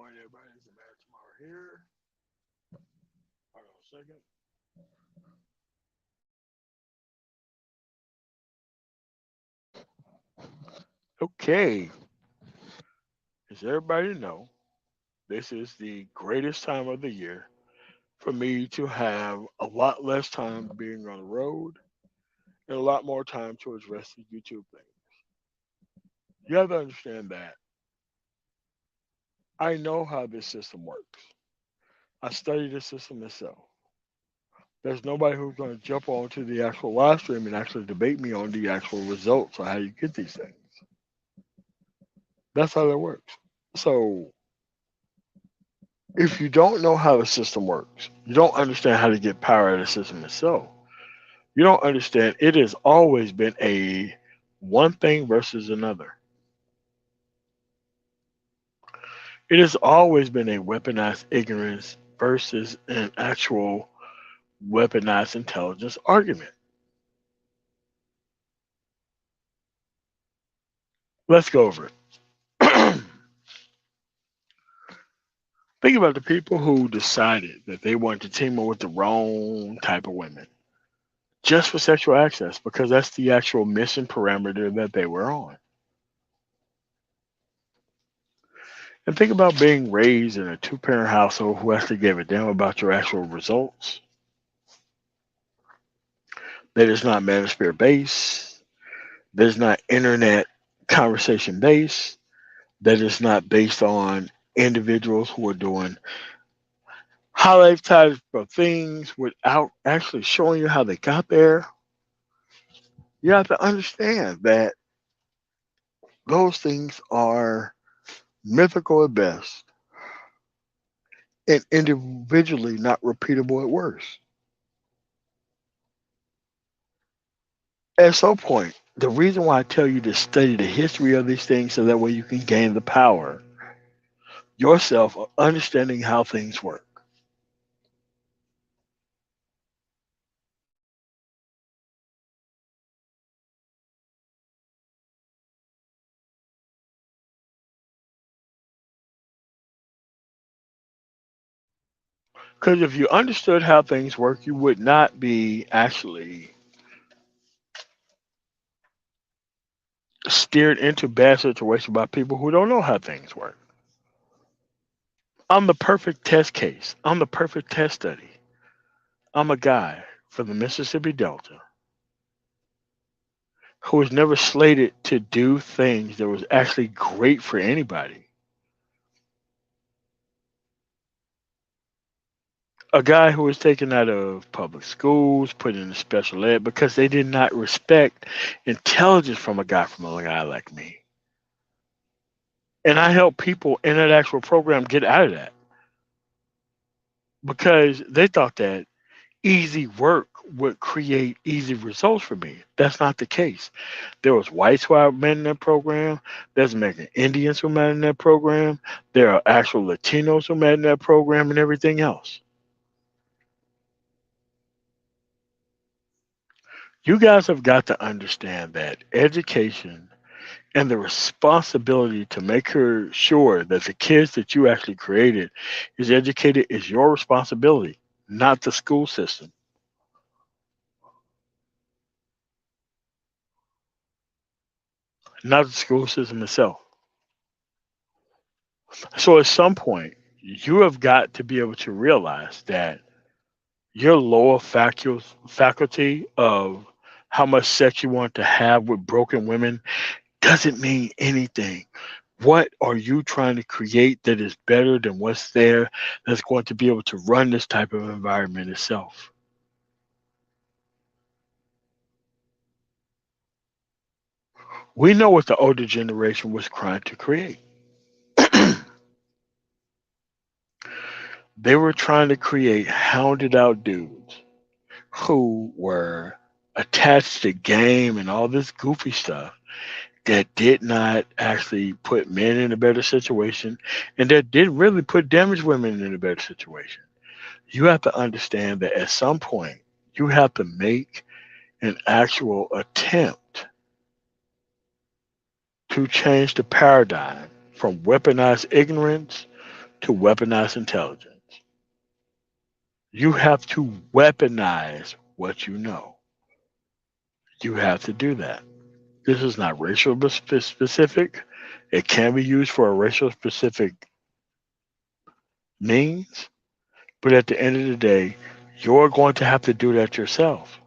morning, everybody. It's the man tomorrow here. Hold on a second. Okay, as everybody know, this is the greatest time of the year for me to have a lot less time being on the road and a lot more time to address the YouTube thing. You have to understand that I know how this system works. I studied the system myself. There's nobody who's going to jump onto the actual live stream and actually debate me on the actual results or how you get these things. That's how that works. So if you don't know how the system works, you don't understand how to get power out of the system itself. You don't understand it has always been a one thing versus another. It has always been a weaponized ignorance versus an actual weaponized intelligence argument. Let's go over it. Think about the people who decided that they wanted to team up with the wrong type of women just for sexual access because that's the actual mission parameter that they were on. And think about being raised in a two-parent household who actually gave a damn about your actual results. That is not manosphere based. That is not internet conversation based. That is not based on individuals who are doing highlight types of things without actually showing you how they got there. You have to understand that those things are mythical at best and individually not repeatable at worst. At some point, the reason why I tell you to study the history of these things so that way you can gain the power yourself of understanding how things work. Because if you understood how things work, you would not be actually steered into bad situations by people who don't know how things work. I'm the perfect test case. I'm the perfect test study. I'm a guy from the Mississippi Delta who was never slated to do things that was actually great for anybody. A guy who was taken out of public schools, put into special ed because they did not respect intelligence from a guy like me. And I help people in that actual program get out of that because they thought that easy work would create easy results for me. That's not the case. There was whites who I met in that program. There's American Indians who met in that program. There are actual Latinos who met in that program and everything else. You guys have got to understand that education and the responsibility to sure that the kids that you actually created is educated is your responsibility, not the school system, not the school system itself. So at some point, you have got to be able to realize that your lower faculty of how much sex you want to have with broken women doesn't mean anything. What are you trying to create that is better than what's there that's going to be able to run this type of environment itself? We know what the older generation was trying to create. They were trying to create hounded out dudes who were attached to game and all this goofy stuff that did not actually put men in a better situation and that did really put damaged women in a better situation. You have to understand that at some point you have to make an actual attempt to change the paradigm from weaponized ignorance to weaponize intelligence. You have to weaponize what you know. You have to do that. This is not racial specific. It can be used for a racial specific means, but at the end of the day, you're going to have to do that yourself.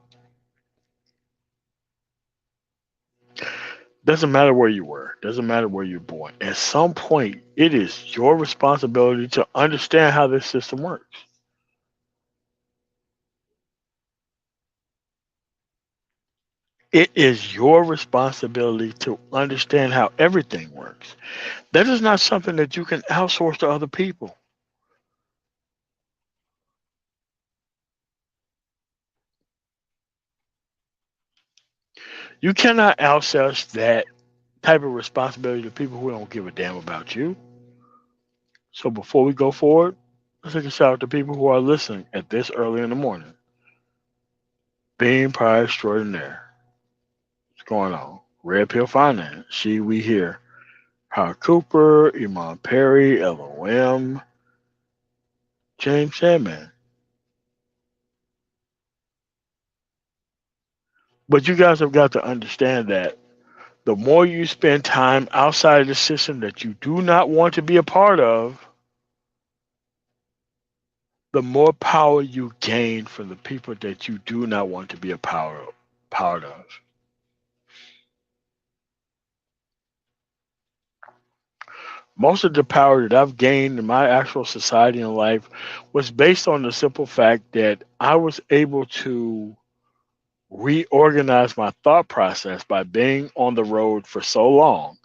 Doesn't matter where you were, doesn't matter where you're born. At some point, it is your responsibility to understand how this system works. It is your responsibility to understand how everything works. That is not something that you can outsource to other people. You cannot outsource that type of responsibility to people who don't give a damn about you. So before we go forward, let's take a shout out to people who are listening at this early in the morning. Being Pie Extraordinaire. What's going on? Red Pill Finance. She, we here. Howard Cooper, Iman Perry, LOM, James Sandman. But you guys have got to understand that the more you spend time outside of the system that you do not want to be a part of, the more power you gain from the people that you do not want to be a part of. Most of the power that I've gained in my actual society and life was based on the simple fact that I was able to reorganize my thought process by being on the road for so long.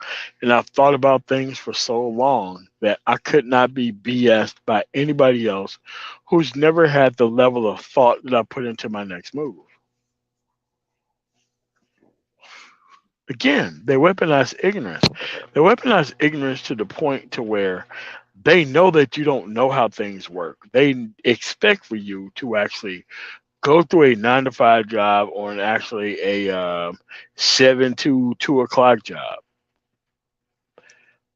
And I've thought about things for so long that I could not be BS'd by anybody else who's never had the level of thought that I put into my next move. Again, they weaponize ignorance. They weaponize ignorance to the point to where they know that you don't know how things work. They expect for you to actually go through a 9 to 5 job or actually a 7 to 2 o'clock job.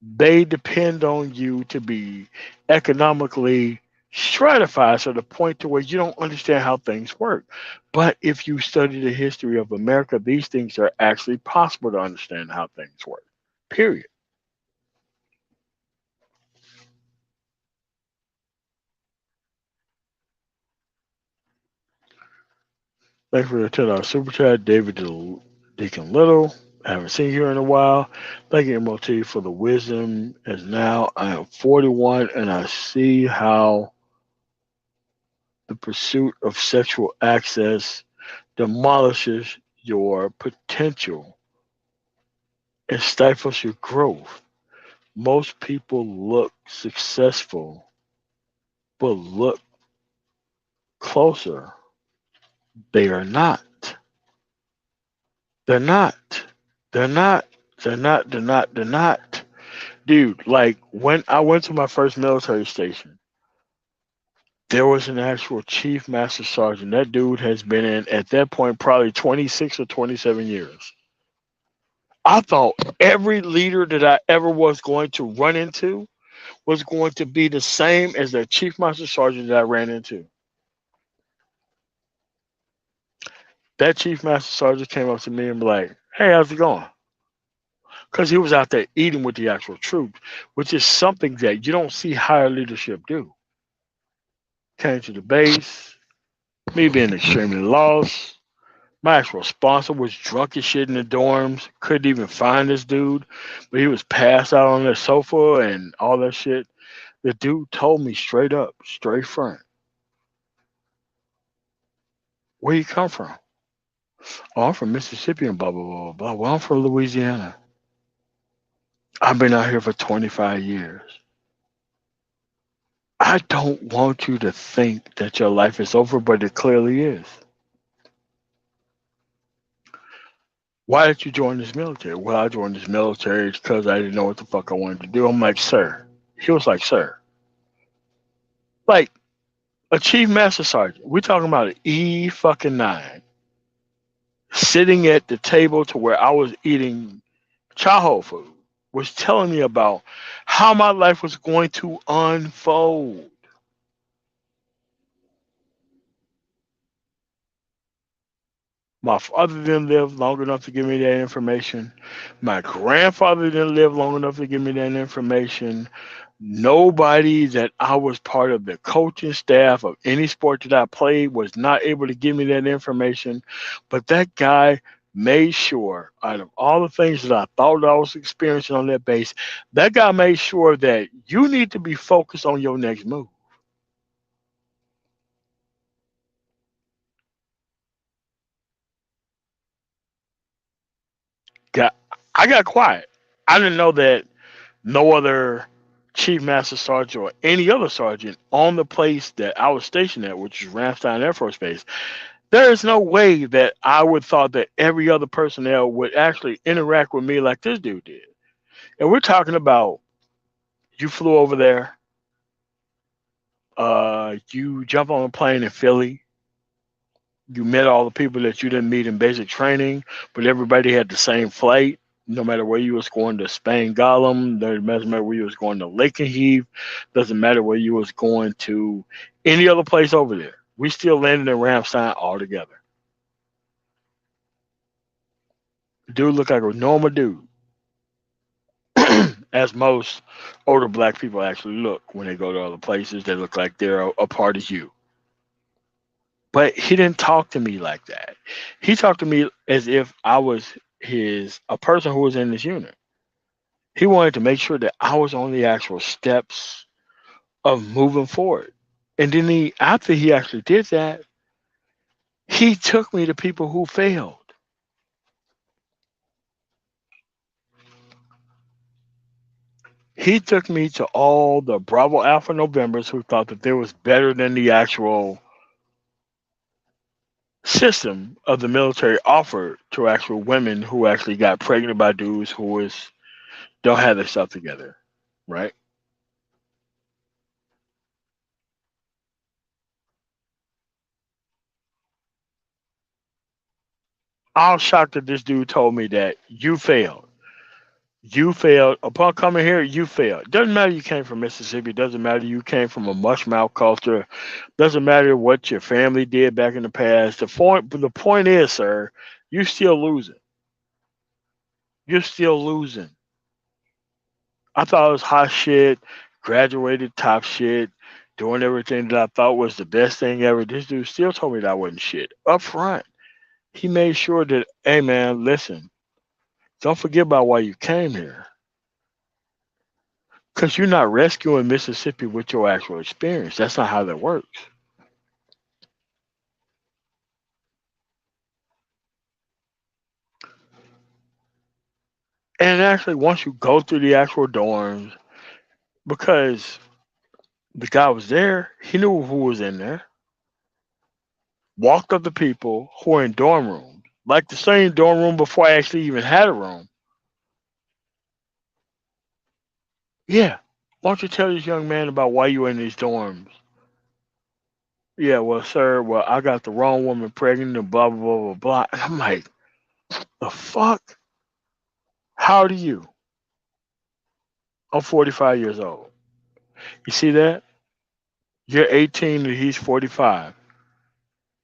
They depend on you to be economically stratified to the point to where you don't understand how things work. But if you study the history of America, these things are actually possible to understand how things work. Period. Thanks for the $10 super chat, David Deacon Little. I haven't seen you in a while. Thank you, MOT, for the wisdom. As now I am 41 and I see how the pursuit of sexual access demolishes your potential and stifles your growth. Most people look successful, but look closer. They are not. They're not. They're not. They're not. They're not. They're not. Dude, like when I went to my first military station, there was an actual chief master sergeant. That dude has been in at that point probably 26 or 27 years. I thought every leader that I ever was going to run into was going to be the same as the chief master sergeant that I ran into. That chief master sergeant came up to me and be like, "Hey, how's it going?" Because he was out there eating with the actual troops, which is something that you don't see higher leadership do. Came to the base, me being extremely lost. My actual sponsor was drunk as shit in the dorms. Couldn't even find this dude, but he was passed out on the sofa and all that shit. The dude told me straight up, straight front, "Where you come from?" "Oh, I'm from Mississippi and blah blah blah blah." "Well, I'm from Louisiana. I've been out here for 25 years." I don't want you to think that your life is over, but it clearly is. "Why did you join this military?" "Well, I joined this military because I didn't know what the fuck I wanted to do." I'm like, "Sir." He was like, "Sir." Like a chief master sergeant. We're talking about an E fucking nine sitting at the table to where I was eating Chaho food. was telling me about how my life was going to unfold. My father didn't live long enough to give me that information. My grandfather didn't live long enough to give me that information. Nobody that I was part of the coaching staff of any sport that I played was not able to give me that information. But that guy made sure, out of all the things that I thought I was experiencing on that base, that guy made sure that you need to be focused on your next move. Got, I got quiet. I didn't know that no other chief master sergeant or any other sergeant on the place that I was stationed at, which is Ramstein Air Force Base. There is no way that I would thought that every other personnel would actually interact with me like this dude did. And we're talking about you flew over there, you jump on a plane in Philly, you met all the people that you didn't meet in basic training, but everybody had the same flight. No matter where you was going to Spain Gollum, doesn't matter where you was going to Lakenheath, doesn't matter where you was going to any other place over there. We still landed in Ramstein all together. Dude looked like a normal dude, as most older black people actually look when they go to other places. They look like they're a part of you. But he didn't talk to me like that. He talked to me as if I was his a person who was in this unit. He wanted to make sure that I was on the actual steps of moving forward. And then after he actually did that, he took me to people who failed. He took me to all the Bravo Alpha Novembers who thought that they was better than the actual system of the military offered to actual women who actually got pregnant by dudes who was don't have their stuff together, right? I was shocked that this dude told me that you failed. You failed. Upon coming here, you failed. Doesn't matter you came from Mississippi. Doesn't matter you came from a mushmouth culture. Doesn't matter what your family did back in the past. The point is, sir, you still losing. You're still losing. I thought it was hot shit, graduated top shit, doing everything that I thought was the best thing ever. This dude still told me that I wasn't shit. Up front, he made sure that, hey man, listen, don't forget about why you came here. Because you're not rescuing Mississippi with your actual experience. That's not how that works. And actually, once you go through the actual dorms, because the guy was there, he knew who was in there, walked up to people who were in dorm rooms, like the same dorm room before I actually even had a room. Yeah, why don't you tell this young man about why you in these dorms? Yeah, well, sir, well, I got the wrong woman pregnant and blah, blah, blah, blah, blah. And I'm like, the fuck? How old are you? I'm 45 years old. You see that? You're 18 and he's 45.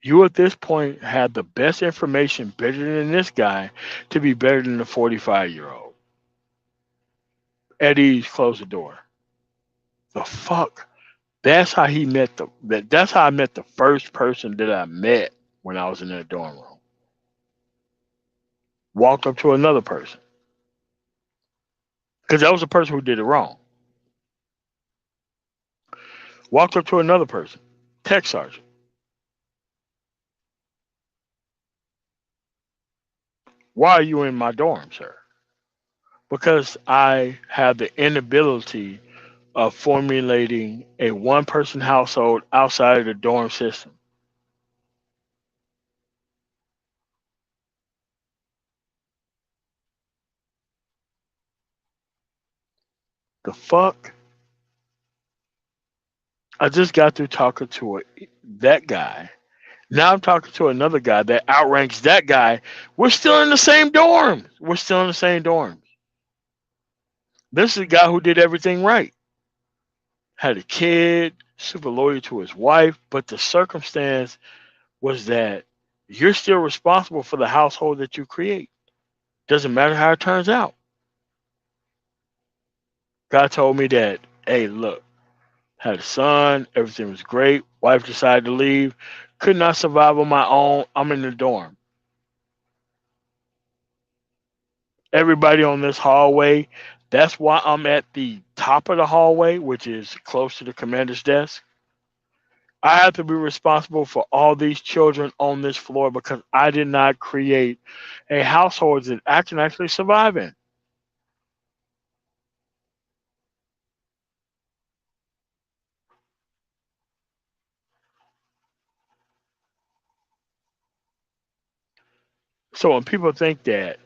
You at this point had the best information better than this guy to be better than the 45-year-old. At ease, close the door. The fuck? That's how I met the first person that I met when I was in that dorm room. Walked up to another person. Because that was the person who did it wrong. Walked up to another person. Tech sergeant. Why are you in my dorm, sir? Because I have the inability of formulating a one person household outside of the dorm system. The fuck? I just got through talking to that guy. Now I'm talking to another guy that outranks that guy. We're still in the same dorms. We're still in the same dorms. This is a guy who did everything right, had a kid, super loyal to his wife, but the circumstance was that you're still responsible for the household that you create. Doesn't matter how it turns out. God told me that, hey, look, had a son, everything was great. Wife decided to leave. Could not survive on my own. I'm in the dorm. Everybody on this hallway, that's why I'm at the top of the hallway, which is close to the commander's desk. I have to be responsible for all these children on this floor because I did not create a household that I can actually survive in. So when people think that,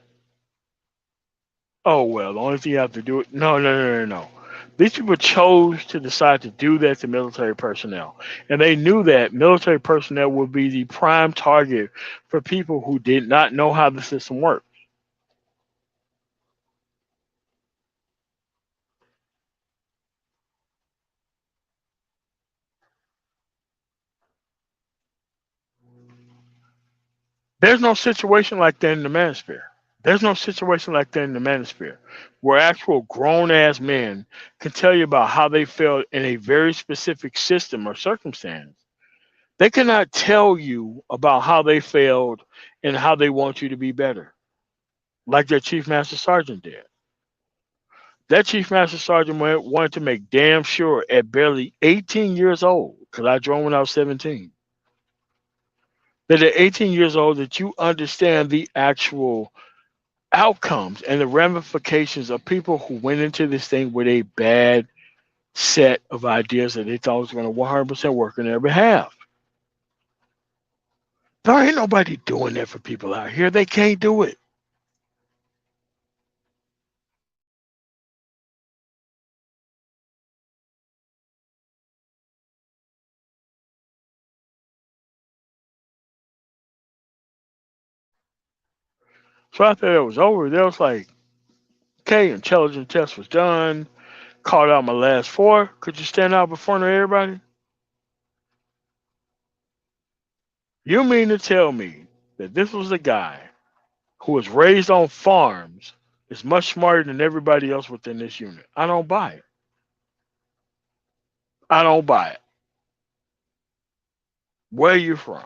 oh well, the only thing you have to do it, no, no, no, no, no. These people chose to decide to do that to military personnel, and they knew that military personnel would be the prime target for people who did not know how the system worked. There's no situation like that in the manosphere. There's no situation like that in the manosphere where actual grown ass men can tell you about how they felt in a very specific system or circumstance. They cannot tell you about how they failed and how they want you to be better, like their chief master sergeant did. That chief master sergeant wanted to make damn sure at barely 18 years old, because I joined when I was 17, that at 18 years old that you understand the actual outcomes and the ramifications of people who went into this thing with a bad set of ideas that they thought was going to 100% work on their behalf. There ain't nobody doing that for people out here. They can't do it. So after it was over, they was like, okay, intelligence test was done. Called out my last four. Could you stand out before everybody? You mean to tell me that this was a guy who was raised on farms is much smarter than everybody else within this unit? I don't buy it. I don't buy it. Where are you from?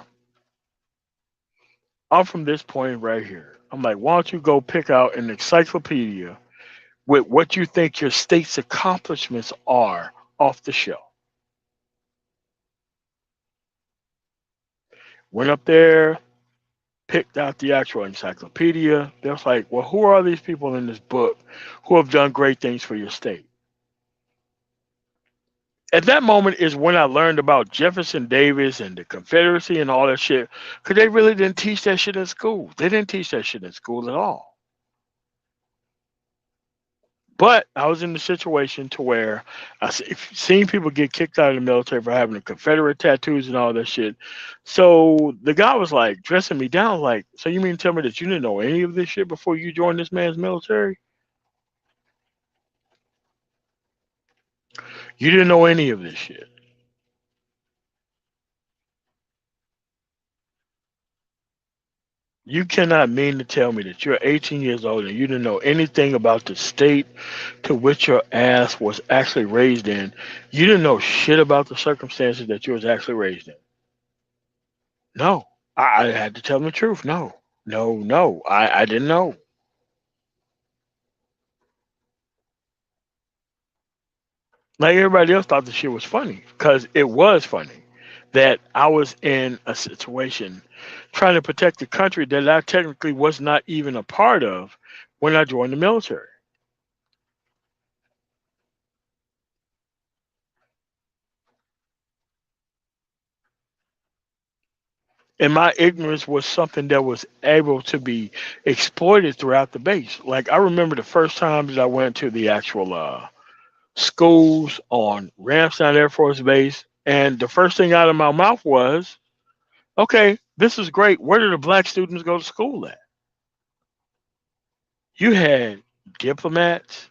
I'm from this point right here. I'm like, why don't you go pick out an encyclopedia with what you think your state's accomplishments are off the shelf? Went up there, picked out the actual encyclopedia. They was like, well, who are these people in this book who have done great things for your state? At that moment is when I learned about Jefferson Davis and the Confederacy and all that shit. Because they really didn't teach that shit in school. They didn't teach that shit in school at all. But I was in the situation to where seen people get kicked out of the military for having the Confederate tattoos and all that shit. So the guy was like dressing me down, like, so you mean to tell me that you didn't know any of this shit before you joined this man's military? You didn't know any of this shit. You cannot mean to tell me that you're 18 years old and you didn't know anything about the state to which your ass was actually raised in. You didn't know shit about the circumstances that you was actually raised in. No, I had to tell them the truth. No, no, no, I didn't know. Like everybody else thought the shit was funny because it was funny that I was in a situation trying to protect the country that I technically was not even a part of when I joined the military. And my ignorance was something that was able to be exploited throughout the base. Like I remember the first time that I went to the actual schools on Ramstein Air Force Base, and the first thing out of my mouth was, "Okay, this is great. Where do the black students go to school at?" You had diplomats,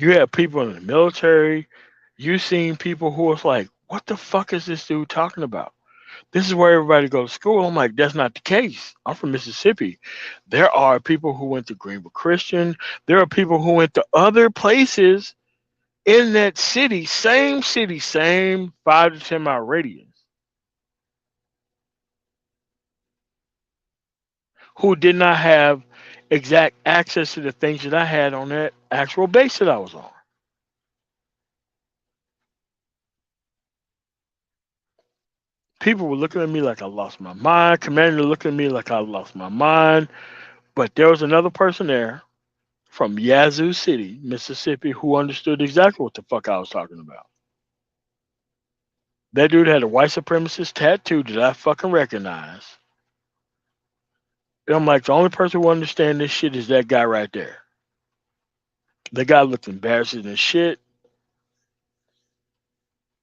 You have people in the military. You seen people who was like, "What the fuck is this dude talking about? This is where everybody goes to school." I'm like, "That's not the case. I'm from Mississippi. There are people who went to Greenville Christian. There are people who went to other places in that city, same 5 to 10 mile radius, who did not have exact access to the things that I had on that actual base that I was on." People were looking at me like I lost my mind. Commander looking at me like I lost my mind. But there was another person there from Yazoo City, Mississippi, who understood exactly what the fuck I was talking about. That dude had a white supremacist tattoo that I fucking recognize. And I'm like, the only person who understands this shit is that guy right there. The guy looked embarrassing as shit.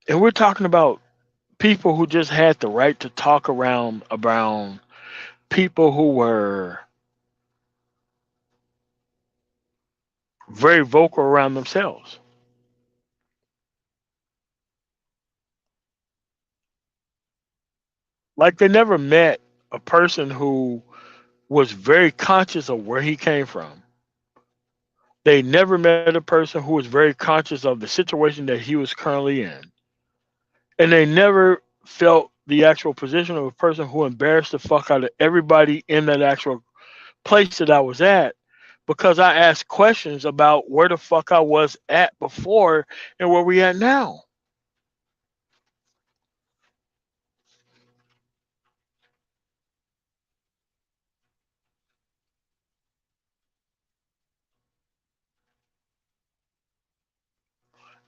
And we're talking about people who just had the right to talk around people who were very vocal around themselves. Like they never met a person who was very conscious of where he came from. They never met a person who was very conscious of the situation that he was currently in. And they never felt the actual position of a person who embarrassed the fuck out of everybody in that actual place that I was at, because I asked questions about where the fuck I was at before and where we at now.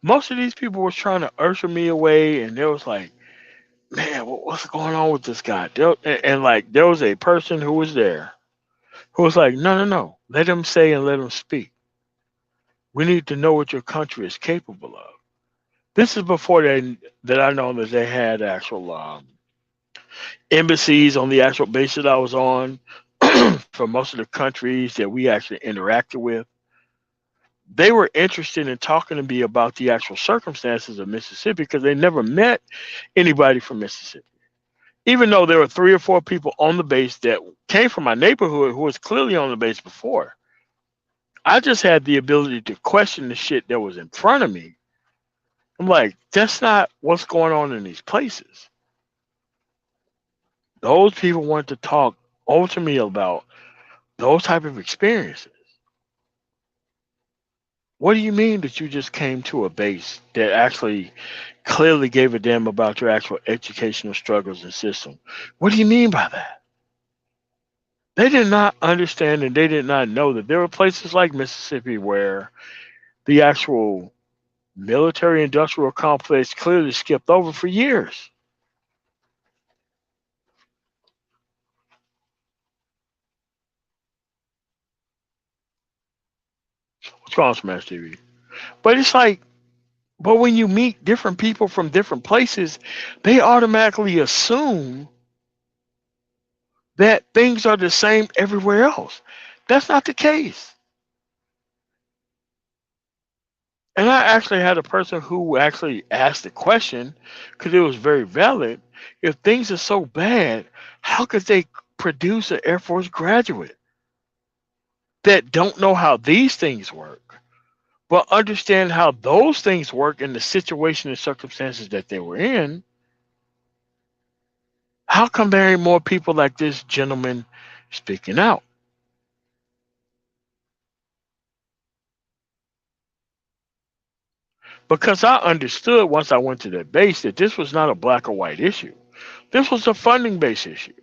Most of these people were trying to usher me away, and they was like, "Man, what's going on with this guy?" And like, there was a person who was there who was like, "No, no, no. Let him say and let him speak. We need to know what your country is capable of." This is before that I know that they had actual embassies on the actual base that I was on for most of the countries that we actually interacted with. They were interested in talking to me about the actual circumstances of Mississippi because they never met anybody from Mississippi. Even though there were 3 or 4 people on the base that came from my neighborhood who was clearly on the base before, I just had the ability to question the shit that was in front of me. I'm like, that's not what's going on in these places. Those people want to talk over to me about those type of experiences. What do you mean that you just came to a base that actually clearly gave a damn about your actual educational struggles and system? What do you mean by that? They did not understand and they did not know that there were places like Mississippi where the actual military industrial complex clearly skipped over for years. What's going on, Smash TV? But it's like, but when you meet different people from different places, they automatically assume that things are the same everywhere else. That's not the case. And I actually had a person who actually asked the question because it was very valid. If things are so bad, how could they produce an Air Force graduate that don't know how these things work, but understand how those things work in the situation and circumstances that they were in? How come there ain't more people like this gentleman speaking out? Because I understood once I went to that base that this was not a black or white issue. This was a funding based issue.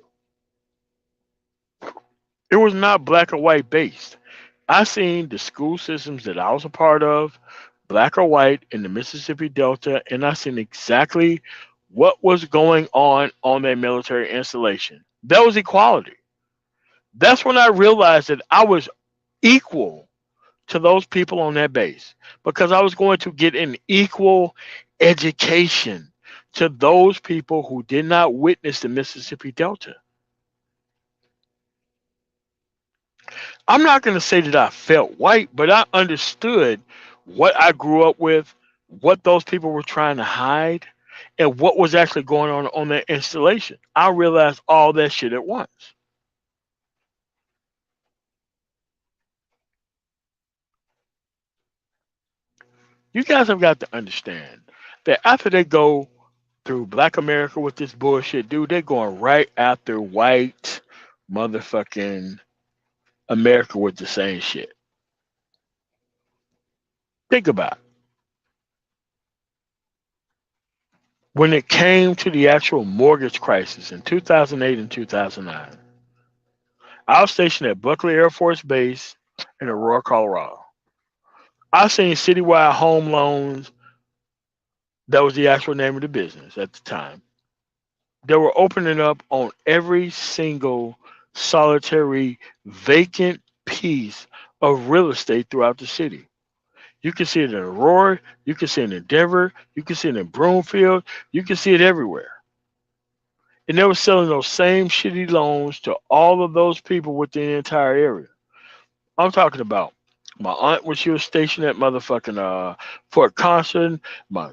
It was not black or white based. I seen the school systems that I was a part of, black or white, in the Mississippi Delta, and I seen exactly what was going on that military installation. That was equality. That's when I realized that I was equal to those people on that base because I was going to get an equal education to those people who did not witness the Mississippi Delta. I'm not going to say that I felt white, but I understood what I grew up with, what those people were trying to hide, and what was actually going on that installation. I realized all that shit at once. You guys have got to understand that after they go through Black America with this bullshit, dude, they're going right after white motherfucking America with the same shit. Think about it. When it came to the actual mortgage crisis in 2008 and 2009, I was stationed at Buckley Air Force Base in Aurora, Colorado. I seen citywide home loans. That was the actual name of the business at the time. They were opening up on every single solitary vacant piece of real estate throughout the city. You can see it in Aurora, you can see it in Denver, you can see it in Broomfield, you can see it everywhere. And they were selling those same shitty loans to all of those people within the entire area. I'm talking about my aunt when she was stationed at motherfucking Fort Constant, my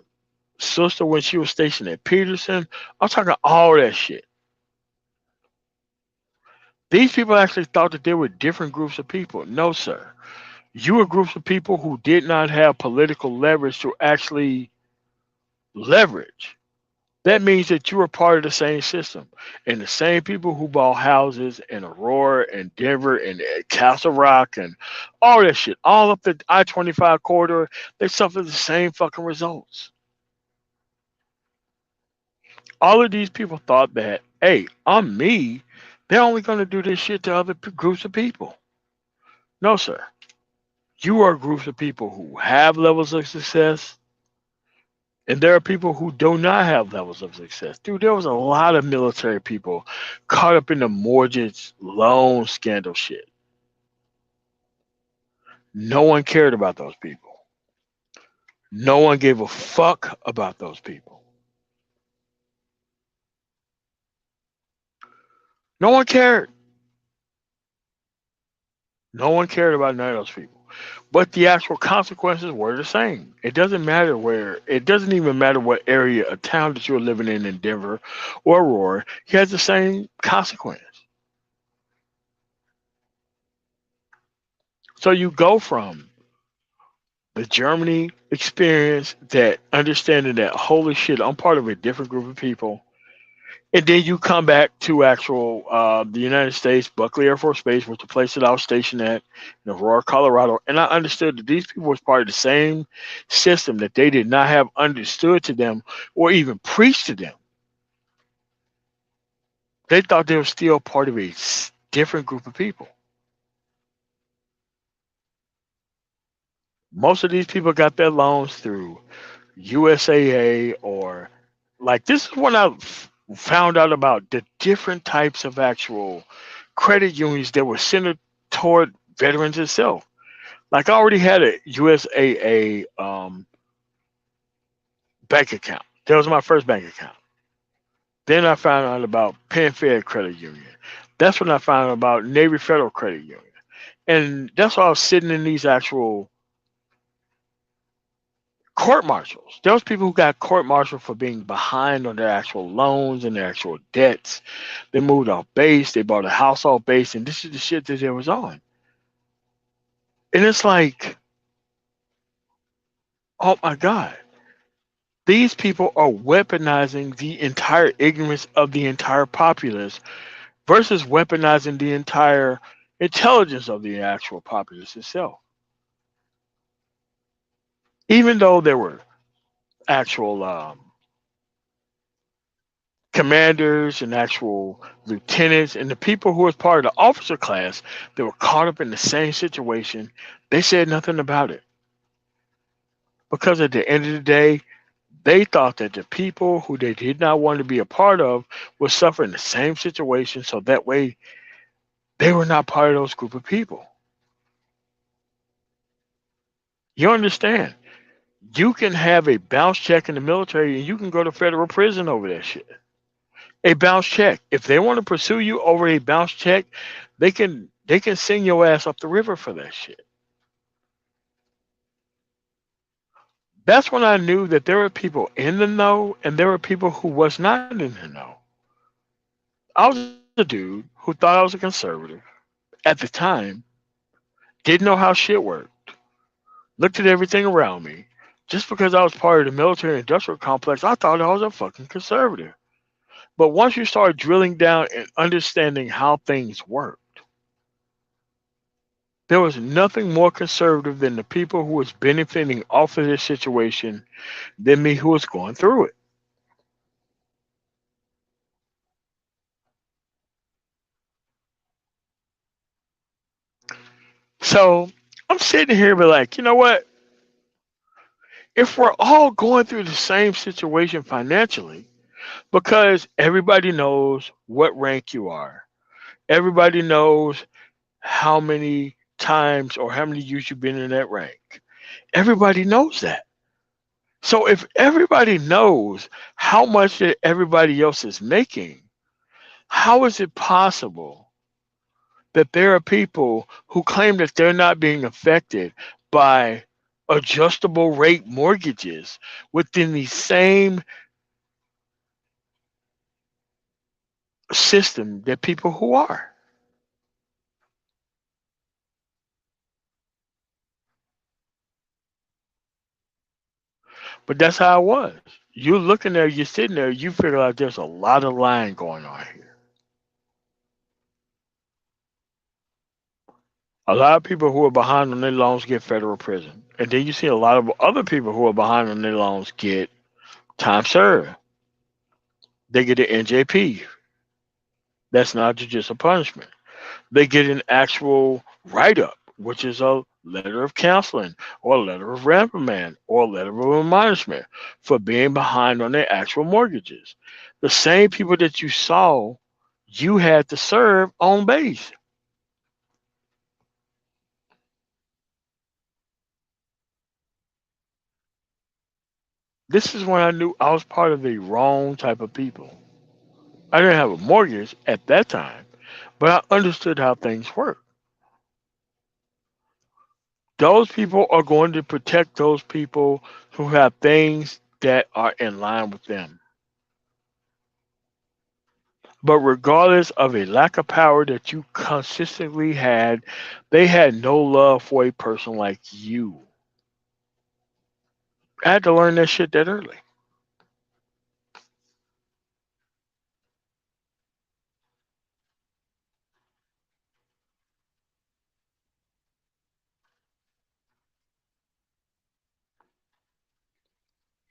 sister when she was stationed at Peterson. I'm talking all that shit. These people actually thought that they were different groups of people. No, sir. You were groups of people who did not have political leverage to actually leverage. That means that you were part of the same system. And the same people who bought houses in Aurora and Denver and Castle Rock and all that shit, all up the I-25 corridor, they suffered the same fucking results. All of these people thought that, hey, I'm me. They're only going to do this shit to other groups of people. No, sir. You are groups of people who have levels of success, and there are people who do not have levels of success. Dude, there was a lot of military people caught up in the mortgage loan scandal shit. No one cared about those people. No one gave a fuck about those people. No one cared. No one cared about none of those people. But the actual consequences were the same. It doesn't even matter what area of town that you're living in Denver or Aurora, he has the same consequence. So you go from the Germany experience, that understanding that holy shit, I'm part of a different group of people. And then you come back to actual the United States, Buckley Air Force Base, which is the place that I was stationed at in Aurora, Colorado. And I understood that these people was part of the same system that they did not have understood to them or even preached to them. They thought they were still part of a different group of people. Most of these people got their loans through USAA, or like this is when I found out about the different types of actual credit unions that were centered toward veterans itself. Like I already had a USAA bank account. That was my first bank account. Then I found out about Penn Fed Credit Union. That's when I found out about Navy Federal Credit Union. And that's why I was sitting in these actual court martials. There was people who got court martialed for being behind on their actual loans and their actual debts. They moved off base, they bought a house off base, and this is the shit that they was on. And it's like, oh my God. These people are weaponizing the entire ignorance of the entire populace versus weaponizing the entire intelligence of the actual populace itself. Even though there were actual commanders and actual lieutenants and the people who was part of the officer class that were caught up in the same situation, they said nothing about it. Because at the end of the day, they thought that the people who they did not want to be a part of were suffering the same situation, so that way they were not part of those group of people. You understand? You can have a bounce check in the military and you can go to federal prison over that shit. A bounce check. If they want to pursue you over a bounce check, they can send your ass up the river for that shit. That's when I knew that there were people in the know and there were people who was not in the know. I was a dude who thought I was a conservative at the time, didn't know how shit worked, looked at everything around me. Just because I was part of the military industrial complex, I thought I was a fucking conservative. But once you start drilling down and understanding how things work, there was nothing more conservative than the people who was benefiting off of this situation than me who was going through it. So I'm sitting here but like, you know what? If we're all going through the same situation financially, because everybody knows what rank you are, everybody knows how many times or how many years you've been in that rank. Everybody knows that. So if everybody knows how much that everybody else is making, how is it possible that there are people who claim that they're not being affected by adjustable rate mortgages within the same system that people who are? But that's how it was. You're looking there, you're sitting there, you figure out there's a lot of lying going on here. A lot of people who are behind on their loans get federal prison. And then you see a lot of other people who are behind on their loans get time served. They get an NJP. That's not judicial punishment. They get an actual write up, which is a letter of counseling or a letter of reprimand or a letter of admonishment for being behind on their actual mortgages. The same people that you saw, you had to serve on base. This is when I knew I was part of the wrong type of people. I didn't have a mortgage at that time, but I understood how things work. Those people are going to protect those people who have things that are in line with them. But regardless of a lack of power that you consistently had, they had no love for a person like you. I had to learn that shit that early.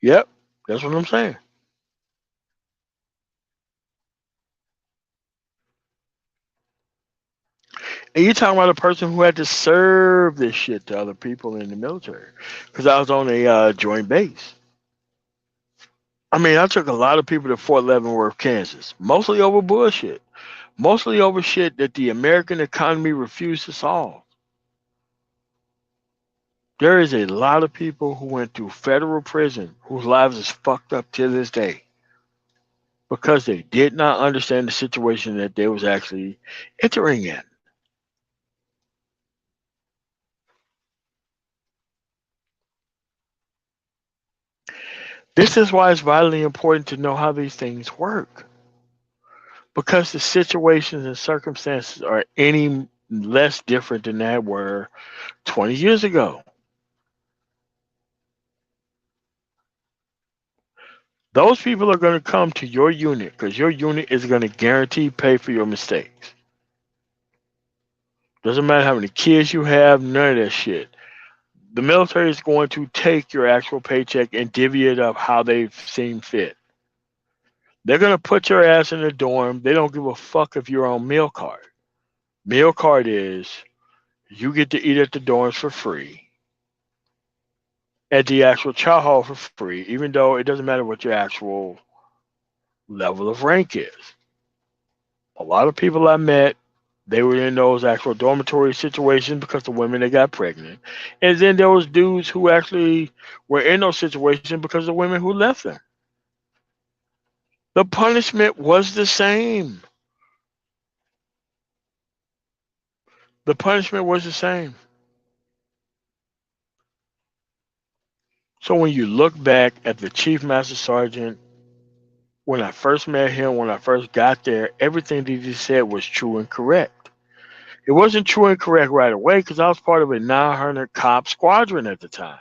Yep, that's what I'm saying. And you're talking about a person who had to serve this shit to other people in the military. Because I was on a joint base. I mean, I took a lot of people to Fort Leavenworth, Kansas, mostly over bullshit, mostly over shit that the American economy refused to solve. There is a lot of people who went through federal prison whose lives is fucked up to this day because they did not understand the situation that they was actually entering in. This is why it's vitally important to know how these things work because the situations and circumstances are any less different than they were 20 years ago. Those people are going to come to your unit because your unit is going to guarantee pay for your mistakes. Doesn't matter how many kids you have, none of that shit. The military is going to take your actual paycheck and divvy it up how they seem fit. They're going to put your ass in the dorm. They don't give a fuck if you're on meal card. Meal card is you get to eat at the dorms for free, at the actual chow hall for free, even though it doesn't matter what your actual level of rank is. A lot of people I met, they were in those actual dormitory situations because the women that got pregnant. And then there was dudes who actually were in those situations because of women who left them. The punishment was the same. The punishment was the same. So when you look back at the Chief Master Sergeant, when I first met him, when I first got there, everything that he said was true and correct. It wasn't true and correct right away because I was part of a 900 cop squadron at the time.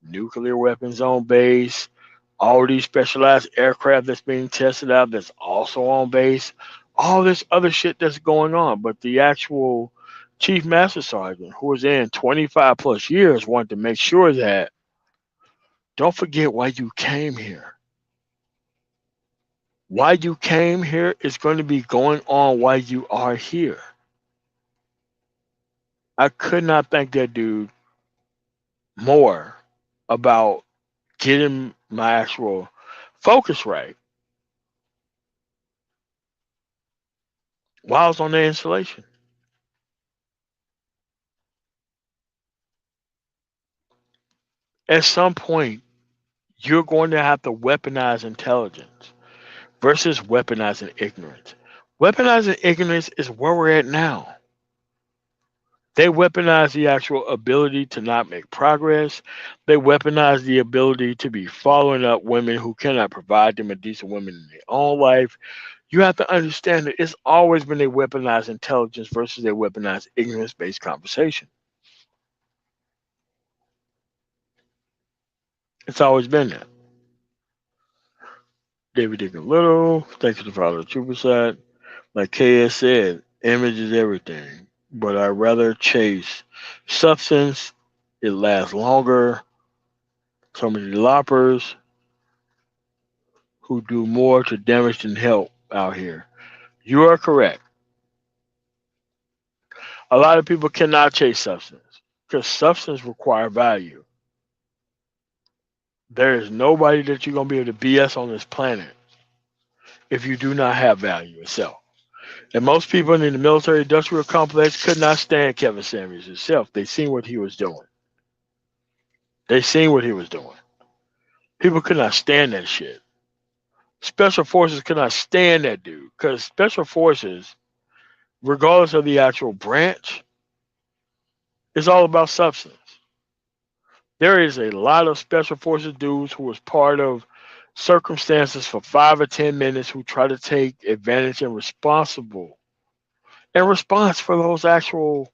Nuclear weapons on base, all these specialized aircraft that's being tested out that's also on base, all this other shit that's going on. But the actual Chief Master Sergeant, who was in 25 plus years, wanted to make sure that don't forget why you came here. Why you came here is going to be going on while you are here. I could not thank that dude more about getting my actual focus right while I was on the installation. At some point, you're going to have to weaponize intelligence versus weaponizing ignorance. Weaponizing ignorance is where we're at now. They weaponize the actual ability to not make progress. They weaponize the ability to be following up women who cannot provide them a decent woman in their own life. You have to understand that it's always been a weaponized intelligence versus a weaponized ignorance based conversation. It's always been that. David Deacon Little, thanks to the Father of Trooper side. Like KS said, image is everything. But I'd rather chase substance. It lasts longer. So many loppers who do more to damage than help out here. You are correct. A lot of people cannot chase substance because substance require value. There is nobody that you're going to be able to BS on this planet if you do not have value itself. And most people in the military industrial complex could not stand Kevin Samuels himself. They seen what he was doing. They seen what he was doing. People could not stand that shit. Special forces could not stand that dude because special forces, regardless of the actual branch, is all about substance. There is a lot of special forces dudes who was part of circumstances for 5 or 10 minutes who try to take advantage and responsible and response for those actual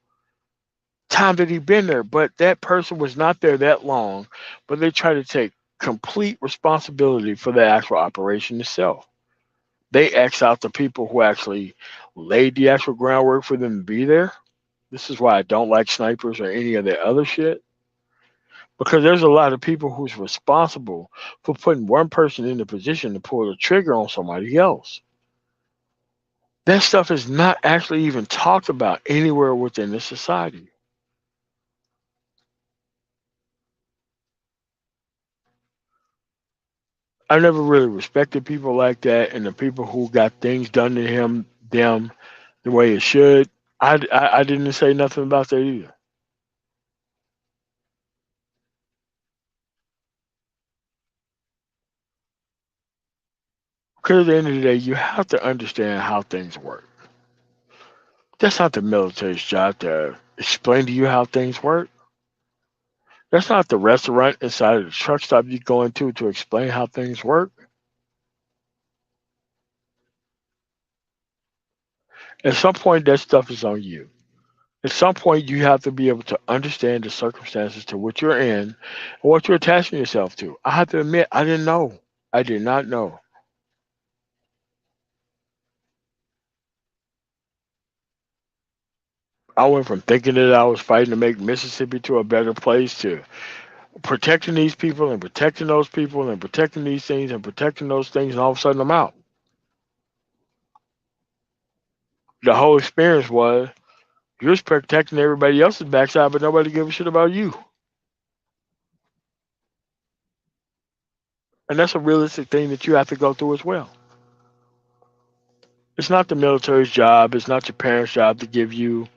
time that he been there. But that person was not there that long, but they try to take complete responsibility for the actual operation itself. They X out the people who actually laid the actual groundwork for them to be there. This is why I don't like snipers or any of that other shit. Because there's a lot of people who's responsible for putting one person in the position to pull the trigger on somebody else. That stuff is not actually even talked about anywhere within the society. I never really respected people like that, and the people who got things done to them, the way it should. I didn't say nothing about that either. Because at the end of the day, you have to understand how things work. That's not the military's job to explain to you how things work. That's not the restaurant inside of the truck stop you go into to explain how things work. At some point, that stuff is on you. At some point, you have to be able to understand the circumstances to which you're in and what you're attaching yourself to. I have to admit, I didn't know. I did not know. I went from thinking that I was fighting to make Mississippi to a better place to protecting these people and protecting those people and protecting these things and protecting those things, and all of a sudden I'm out. The whole experience was you're protecting everybody else's backside, but nobody gives a shit about you. And that's a realistic thing that you have to go through as well. It's not the military's job, it's not your parents' job to give you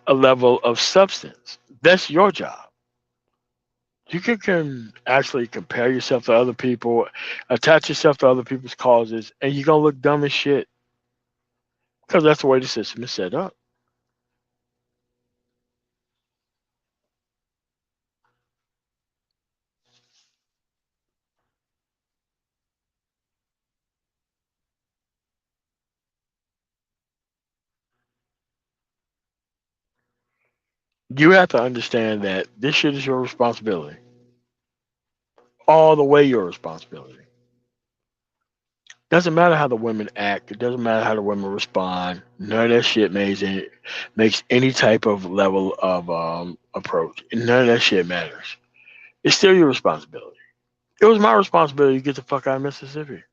a level of substance. That's your job. You can actually compare yourself to other people, attach yourself to other people's causes, and you're going to look dumb as shit because that's the way the system is set up. You have to understand that this shit is your responsibility. All the way your responsibility. Doesn't matter how the women act. It doesn't matter how the women respond. None of that shit makes any type of level of approach. None of that shit matters. It's still your responsibility. It was my responsibility to get the fuck out of Mississippi.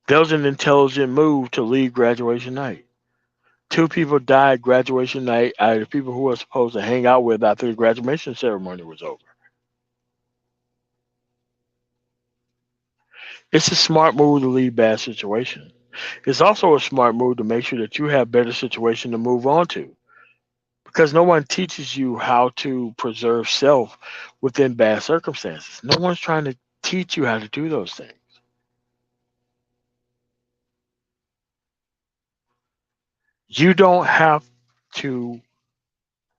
That was an intelligent move to leave graduation night. Two people died graduation night out of the people who were supposed to hang out with after the graduation ceremony was over. It's a smart move to leave bad situations. It's also a smart move to make sure that you have better situation to move on to. Because no one teaches you how to preserve self within bad circumstances. No one's trying to teach you how to do those things. You don't have to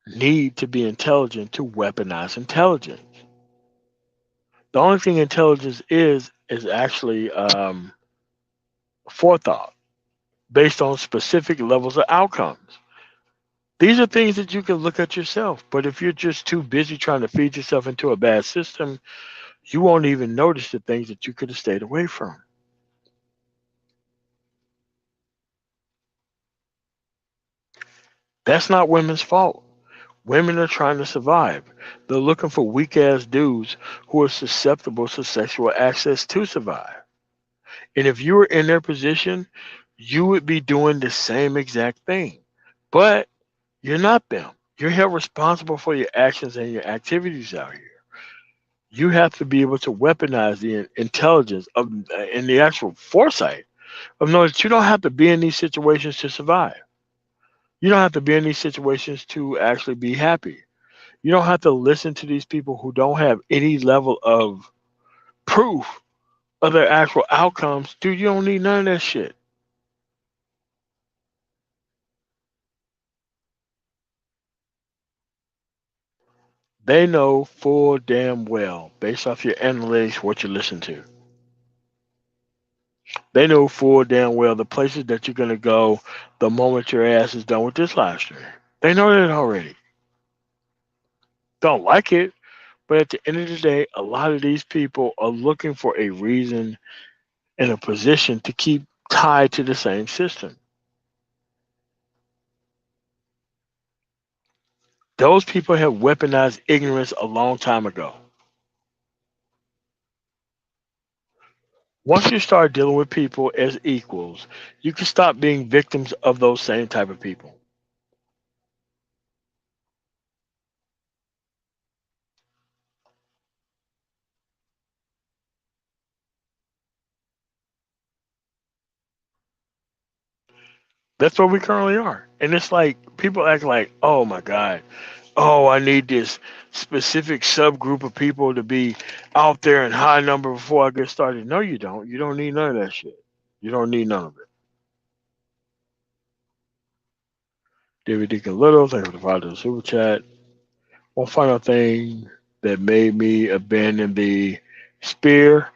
need to be intelligent to weaponize intelligence. The only thing intelligence is actually forethought based on specific levels of outcomes. These are things that you can look at yourself, but if you're just too busy trying to feed yourself into a bad system, you won't even notice the things that you could have stayed away from. That's not women's fault. Women are trying to survive. They're looking for weak ass dudes who are susceptible to sexual access to survive. And if you were in their position, you would be doing the same exact thing. But you're not them. You're held responsible for your actions and your activities out here. You have to be able to weaponize the intelligence of and the actual foresight of knowing that you don't have to be in these situations to survive. You don't have to be in these situations to actually be happy. You don't have to listen to these people who don't have any level of proof of their actual outcomes. Dude, you don't need none of that shit. They know full damn well, based off your analytics, what you listen to. They know full damn well the places that you're going to go the moment your ass is done with this live stream. They know that already. Don't like it, but at the end of the day, a lot of these people are looking for a reason and a position to keep tied to the same system. Those people have weaponized ignorance a long time ago. Once you start dealing with people as equals, you can stop being victims of those same type of people. That's where we currently are. And it's like people act like, oh my God, oh, I need this specific subgroup of people to be out there in high number before I get started. No, you don't. You don't need none of that shit. You don't need none of it. David Deacon Little, thank you for the $5 super chat. One final thing that made me abandon the spear,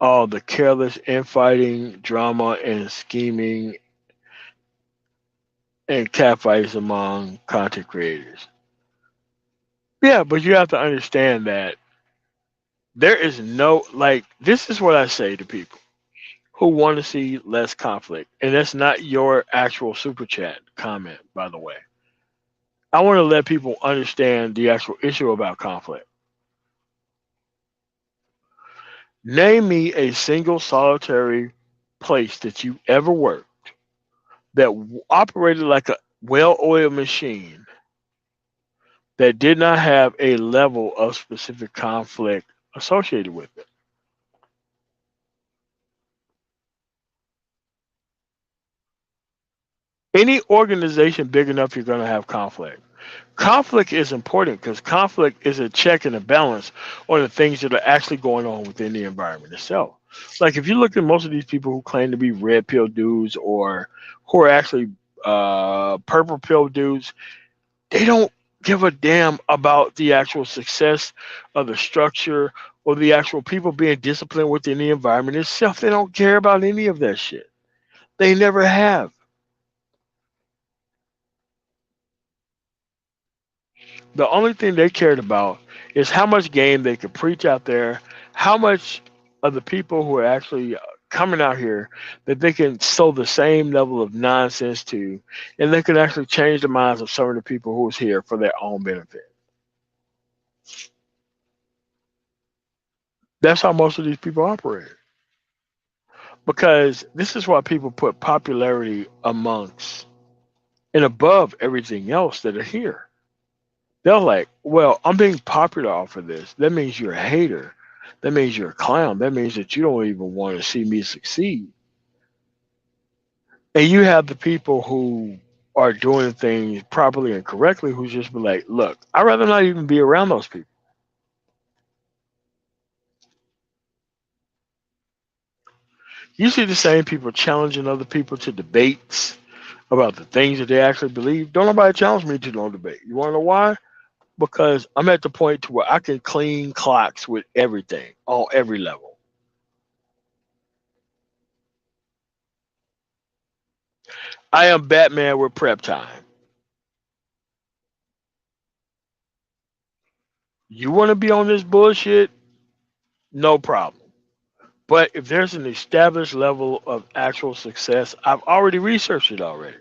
all the careless infighting, drama, and scheming and catfights among content creators. Yeah, but you have to understand that there is no, like, this is what I say to people who want to see less conflict. And that's not your actual super chat comment, by the way. I want to let people understand the actual issue about conflict. Name me a single solitary place that you ever worked that operated like a well oiled machine that did not have a level of specific conflict associated with it. Any organization big enough, you're going to have conflict. Conflict is important because conflict is a check and a balance on the things that are actually going on within the environment itself. Like if you look at most of these people who claim to be red pill dudes or who are actually purple pill dudes, they don't give a damn about the actual success of the structure or the actual people being disciplined within the environment itself. They don't care about any of that shit. They never have. The only thing they cared about is how much game they could preach out there, how much of the people who are actually coming out here that they can sow the same level of nonsense to, and they can actually change the minds of some of the people who was here for their own benefit. That's how most of these people operate. Because this is why people put popularity amongst and above everything else that are here. They're like, well, I'm being popular off of this. That means you're a hater. That means you're a clown. That means that you don't even want to see me succeed. And you have the people who are doing things properly and correctly who just be like, look, I'd rather not even be around those people. You see the same people challenging other people to debates about the things that they actually believe. Don't nobody challenge me to no debate. You want to know why? Because I'm at the point to where I can clean clocks with everything on every level. I am Batman with prep time. You want to be on this bullshit? No problem. But if there's an established level of actual success, I've already researched it already.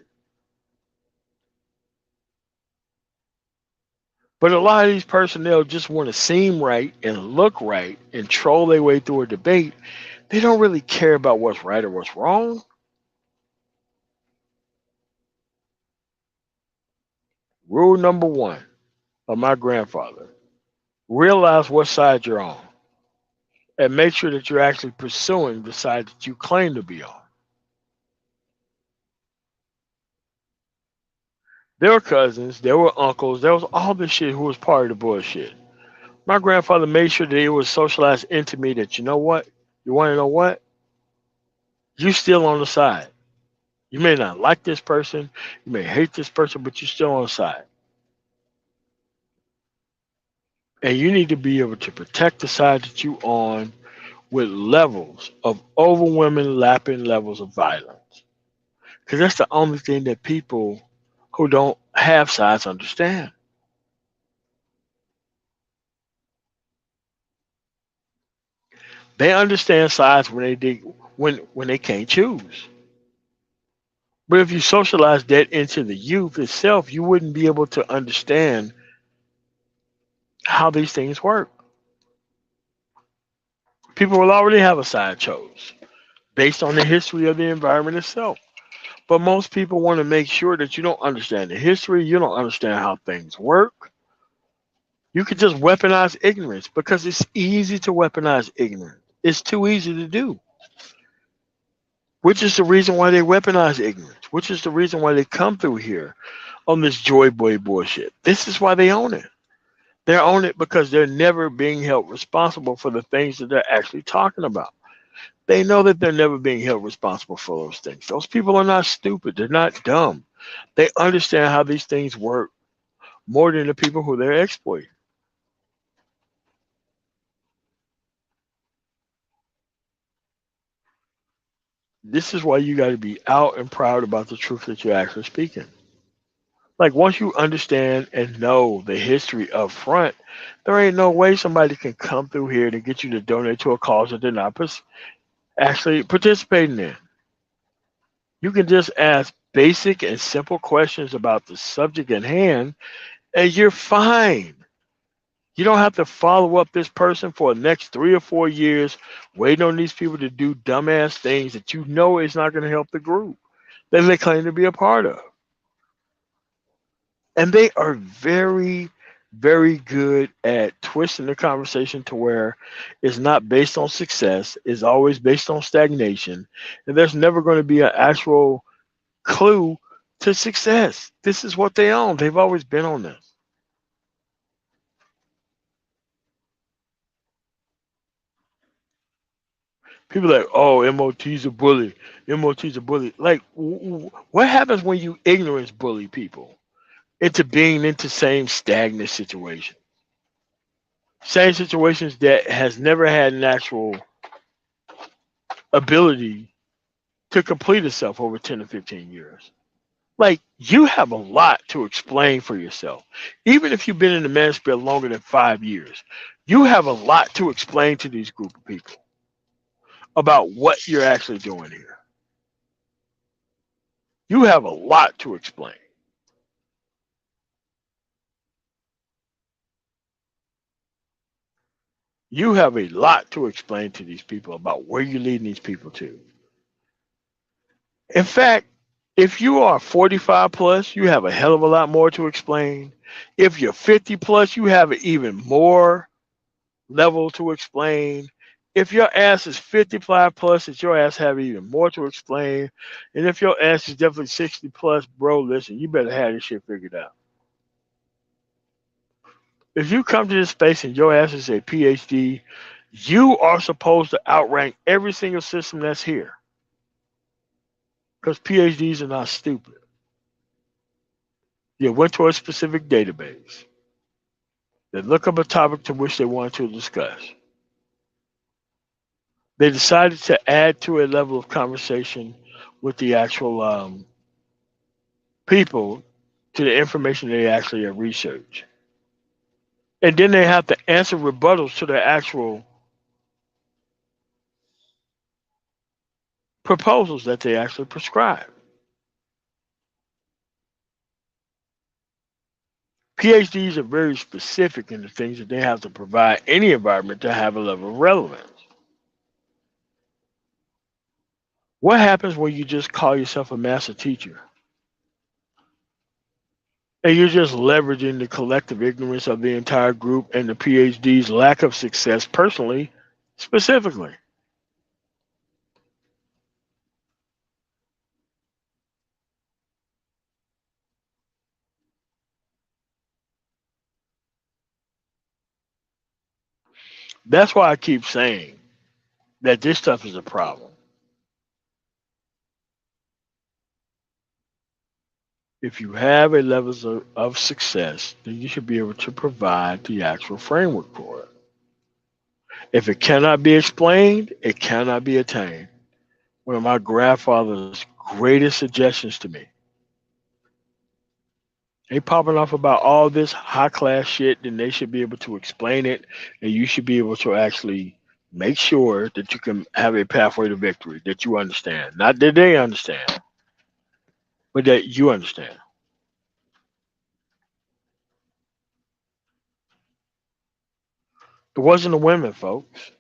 But a lot of these personnel just want to seem right and look right and troll their way through a debate. They don't really care about what's right or what's wrong. Rule number one of my grandfather: realize what side you're on and make sure that you're actually pursuing the side that you claim to be on. There were cousins, there were uncles, there was all this shit who was part of the bullshit. My grandfather made sure that it was socialized into me that, you know what? You want to know what? You still on the side. You may not like this person, you may hate this person, but you're still on the side. And you need to be able to protect the side that you on with levels of overwhelming, lapping levels of violence. Because that's the only thing that people who don't have sides understand. They understand sides when when they can't choose. But if you socialize that into the youth itself, you wouldn't be able to understand how these things work. People will already have a side chose based on the history of the environment itself. But most people want to make sure that you don't understand the history, you don't understand how things work. You could just weaponize ignorance because it's easy to weaponize ignorance. It's too easy to do, which is the reason why they weaponize ignorance, which is the reason why they come through here on this joy boy bullshit. This is why they own it. They own it because they're never being held responsible for the things that they're actually talking about. They know that they're never being held responsible for those things. Those people are not stupid. They're not dumb. They understand how these things work more than the people who they're exploiting. This is why you got to be out and proud about the truth that you're actually speaking. Like once you understand and know the history up front, there ain't no way somebody can come through here to get you to donate to a cause that they're not actually participating in. You can just ask basic and simple questions about the subject at hand, and you're fine. You don't have to follow up this person for the next 3 or 4 years, waiting on these people to do dumbass things that you know is not going to help the group that they claim to be a part of. And they are very, very good at twisting the conversation to where it's not based on success, it's always based on stagnation, and there's never going to be an actual clue to success. This is what they own. They've always been on this. People are like, oh, MOT's a bully. MOT's a bully. Like, what happens when you ignorance bully people into being into same stagnant situation? Same situations that has never had an actual ability to complete itself over 10 to 15 years. Like, you have a lot to explain for yourself. Even if you've been in the manosphere longer than 5 years, you have a lot to explain to these group of people about what you're actually doing here. You have a lot to explain. You have a lot to explain to these people about where you're leading these people to. In fact, if you are 45 plus, you have a hell of a lot more to explain. If you're 50 plus, you have even more level to explain. If your ass is 55 plus, it's your ass have even more to explain. And if your ass is definitely 60 plus, bro, listen, you better have this shit figured out. If you come to this space and your ass is a PhD, you are supposed to outrank every single system that's here. Because PhDs are not stupid. You went to a specific database. They look up a topic to which they want to discuss. They decided to add to a level of conversation with the actual people to the information they actually have researched. And then they have to answer rebuttals to the actual proposals that they actually prescribe. PhDs are very specific in the things that they have to provide any environment to have a level of relevance. What happens when you just call yourself a master teacher and you're just leveraging the collective ignorance of the entire group and the PhD's lack of success personally, specifically? That's why I keep saying that this stuff is a problem. If you have a level of success, then you should be able to provide the actual framework for it. If it cannot be explained, it cannot be attained. One of my grandfather's greatest suggestions to me. They popping off about all this high class shit, then they should be able to explain it, and you should be able to actually make sure that you can have a pathway to victory that you understand. Not that they understand, but that you understand. It wasn't the women, folks.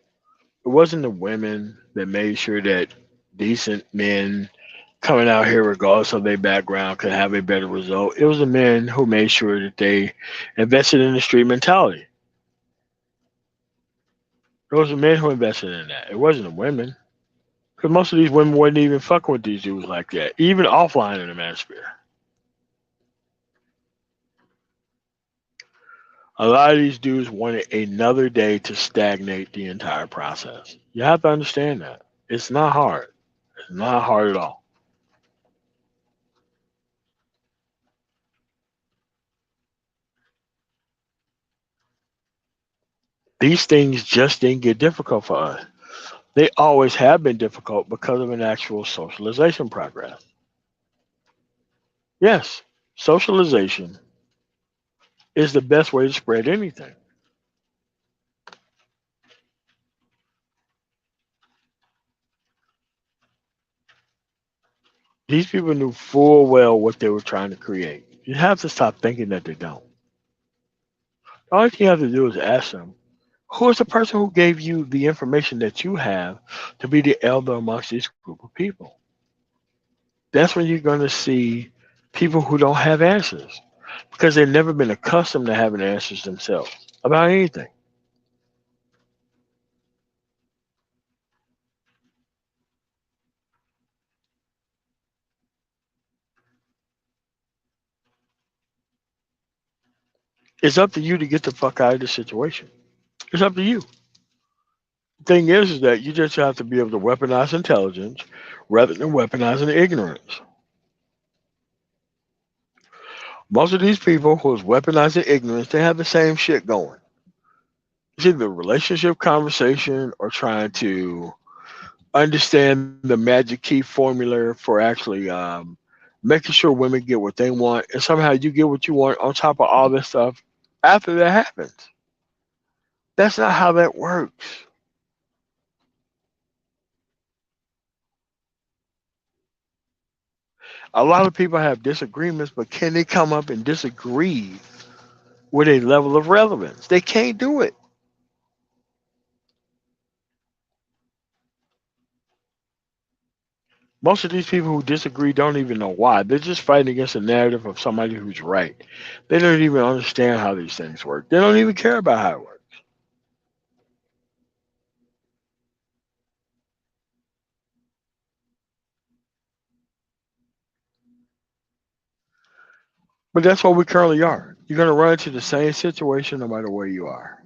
It wasn't the women that made sure that decent men coming out here, regardless of their background, could have a better result. It was the men who made sure that they invested in the street mentality. It was the men who invested in that. It wasn't the women. Because most of these women wasn't even fucking with these dudes like that, even offline in the manosphere. A lot of these dudes wanted another day to stagnate the entire process. You have to understand that. It's not hard. It's not hard at all. These things just didn't get difficult for us. They always have been difficult because of an actual socialization progress. Yes, socialization is the best way to spread anything. These people knew full well what they were trying to create. You have to stop thinking that they don't. The only thing you have to do is ask them, who is the person who gave you the information that you have to be the elder amongst this group of people? That's when you're going to see people who don't have answers because they've never been accustomed to having answers themselves about anything. It's up to you to get the fuck out of the situation. It's up to you. The thing is that you just have to be able to weaponize intelligence rather than weaponizing ignorance. Most of these people who's weaponizing ignorance, they have the same shit going. It's either a relationship conversation or trying to understand the magic key formula for actually making sure women get what they want, and somehow you get what you want on top of all this stuff after that happens. That's not how that works. A lot of people have disagreements, but can they come up and disagree with a level of relevance? They can't do it. Most of these people who disagree don't even know why. They're just fighting against a narrative of somebody who's right. They don't even understand how these things work. They don't even care about how it works. But that's what we currently are. You're going to run into the same situation no matter where you are.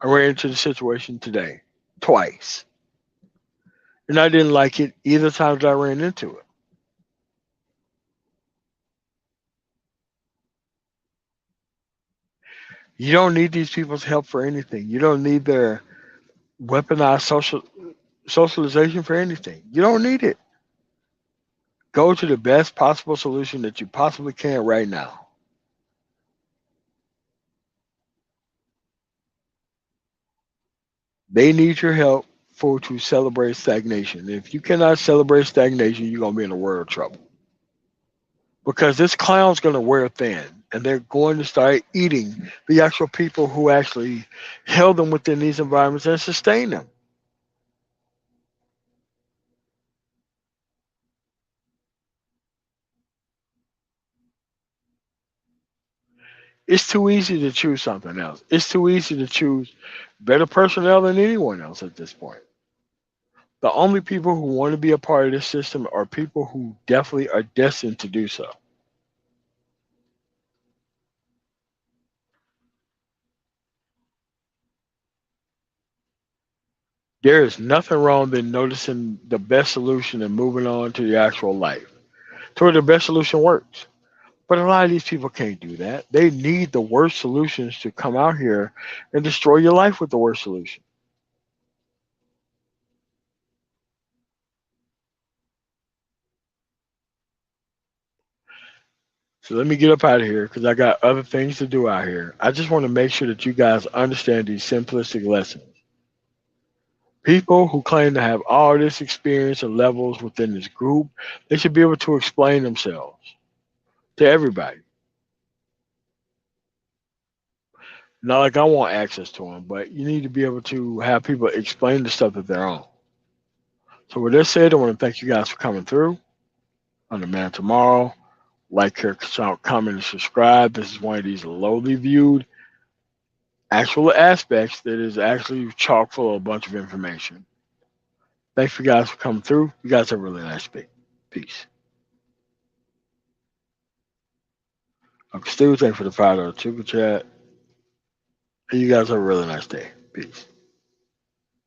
I ran into the situation today, twice. And I didn't like it either time that I ran into it. You don't need these people's help for anything. You don't need their weaponized socialization for anything. You don't need it. Go to the best possible solution that you possibly can right now. They need your help for to celebrate stagnation. If you cannot celebrate stagnation, you're gonna be in a world of trouble. Because this clown's gonna wear thin and they're going to start eating the actual people who actually held them within these environments and sustain them. It's too easy to choose something else. It's too easy to choose better personnel than anyone else at this point. The only people who want to be a part of this system are people who definitely are destined to do so. There is nothing wrong than noticing the best solution and moving on to the actual life, to where the best solution works. But a lot of these people can't do that. They need the worst solutions to come out here and destroy your life with the worst solution. So let me get up out of here because I got other things to do out here. I just want to make sure that you guys understand these simplistic lessons. People who claim to have all this experience and levels within this group, they should be able to explain themselves to everybody. Not like I want access to them, but you need to be able to have people explain the stuff that they're on. So with that said, I want to thank you guys for coming through on the Man Tomorrow. Like, share, comment, and subscribe. This is one of these lowly viewed actual aspects that is actually chock full of a bunch of information. Thanks for you guys for coming through. You guys have a really nice day. Peace. Uncle Stu, thanks for the $5 super chat. And you guys have a really nice day. Peace.